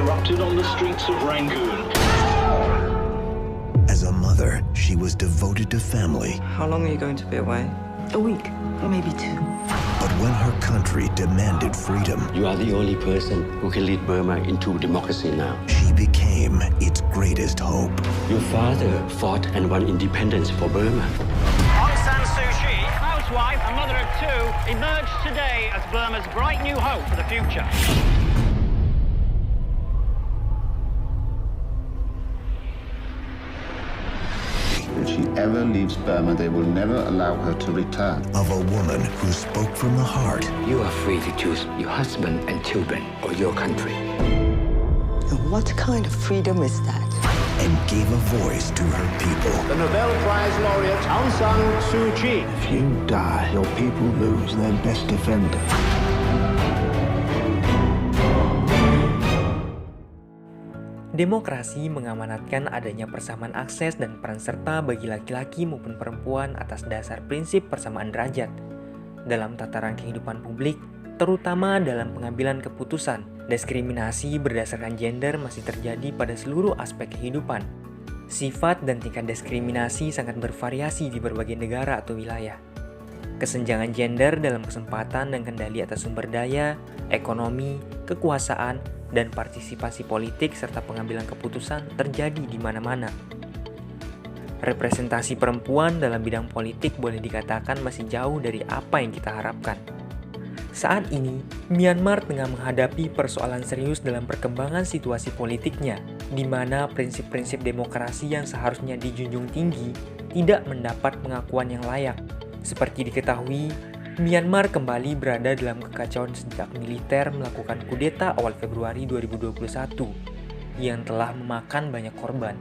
erupted on the streets of Rangoon. As a mother, she was devoted to family. How long are you going to be away? A week, or maybe 2. But when her country demanded freedom, You are the only person who can lead Burma into democracy now. she became its greatest hope. Your father fought and won independence for Burma. Aung San Suu Kyi, housewife, a mother of 2, emerged today as Burma's bright new hope for the future. If she ever leaves Burma, they will never allow her to return. Of a woman who spoke from the heart You are free to choose your husband and children or your country. What kind of freedom is that? and gave a voice to her people. The Nobel Prize laureate Aung San Suu Kyi. If you die, your people lose their best defender. Demokrasi mengamanatkan adanya persamaan akses dan peran serta bagi laki-laki maupun perempuan atas dasar prinsip persamaan derajat dalam tataran kehidupan publik, terutama dalam pengambilan keputusan. Diskriminasi berdasarkan gender masih terjadi pada seluruh aspek kehidupan. Sifat dan tingkat diskriminasi sangat bervariasi di berbagai negara atau wilayah. Kesenjangan gender dalam kesempatan dan kendali atas sumber daya, ekonomi, kekuasaan, dan partisipasi politik serta pengambilan keputusan terjadi di mana-mana. Representasi perempuan dalam bidang politik boleh dikatakan masih jauh dari apa yang kita harapkan. Saat ini, Myanmar tengah menghadapi persoalan serius dalam perkembangan situasi politiknya, di mana prinsip-prinsip demokrasi yang seharusnya dijunjung tinggi tidak mendapat pengakuan yang layak. Seperti diketahui, Myanmar kembali berada dalam kekacauan sejak militer melakukan kudeta awal Februari 2021 yang telah memakan banyak korban.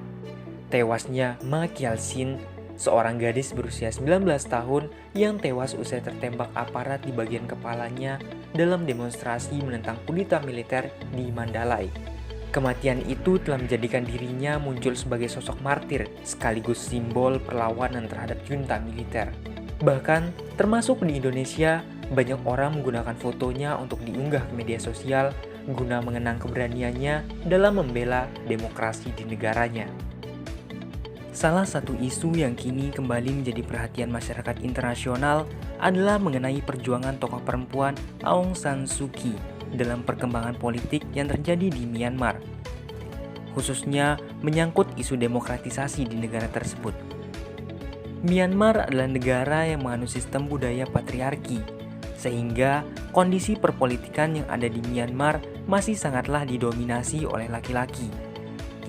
Tewasnya Ma Kyaal-sin, seorang gadis berusia 19 tahun yang tewas usai tertembak aparat di bagian kepalanya dalam demonstrasi menentang kudeta militer di Mandalay. Kematian itu telah menjadikan dirinya muncul sebagai sosok martir sekaligus simbol perlawanan terhadap junta militer. Bahkan, termasuk di Indonesia, banyak orang menggunakan fotonya untuk diunggah ke media sosial guna mengenang keberaniannya dalam membela demokrasi di negaranya. Salah satu isu yang kini kembali menjadi perhatian masyarakat internasional adalah mengenai perjuangan tokoh perempuan Aung San Suu Kyi dalam perkembangan politik yang terjadi di Myanmar, khususnya menyangkut isu demokratisasi di negara tersebut. Myanmar adalah negara yang menganut sistem budaya patriarki, sehingga kondisi perpolitikan yang ada di Myanmar masih sangatlah didominasi oleh laki-laki.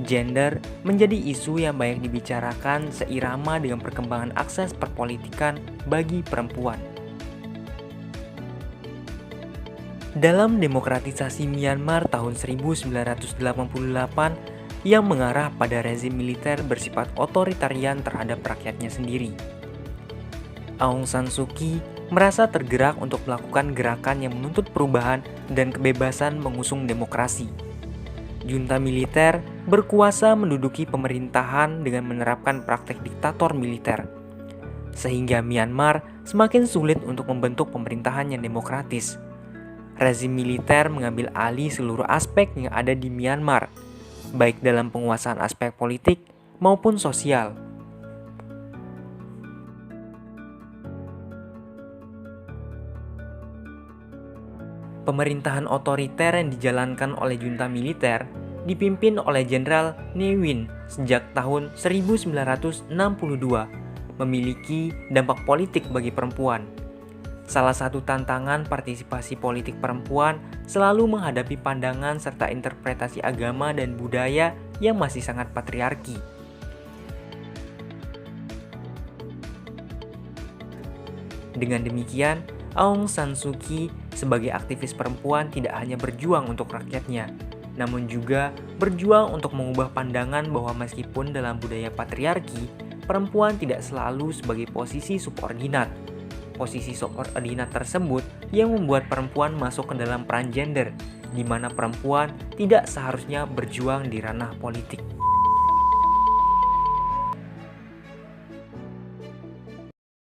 Gender menjadi isu yang banyak dibicarakan seirama dengan perkembangan akses perpolitikan bagi perempuan. Dalam demokratisasi Myanmar tahun 1988 yang mengarah pada rezim militer bersifat otoritarian terhadap rakyatnya sendiri, Aung San Suu Kyi merasa tergerak untuk melakukan gerakan yang menuntut perubahan dan kebebasan mengusung demokrasi. Junta militer berkuasa menduduki pemerintahan dengan menerapkan praktek diktator militer, sehingga Myanmar semakin sulit untuk membentuk pemerintahan yang demokratis. Rezim militer mengambil alih seluruh aspek yang ada di Myanmar, baik dalam penguasaan aspek politik maupun sosial. Pemerintahan otoriter yang dijalankan oleh junta militer dipimpin oleh Jenderal Ne Win sejak tahun 1962 memiliki dampak politik bagi perempuan. Salah satu tantangan partisipasi politik perempuan selalu menghadapi pandangan serta interpretasi agama dan budaya yang masih sangat patriarki. Dengan demikian, Aung San Suu Kyi sebagai aktivis perempuan tidak hanya berjuang untuk rakyatnya, namun juga berjuang untuk mengubah pandangan bahwa meskipun dalam budaya patriarki, perempuan tidak selalu sebagai posisi subordinat. Posisi subordinat tersebut yang membuat perempuan masuk ke dalam peran gender, di mana perempuan tidak seharusnya berjuang di ranah politik.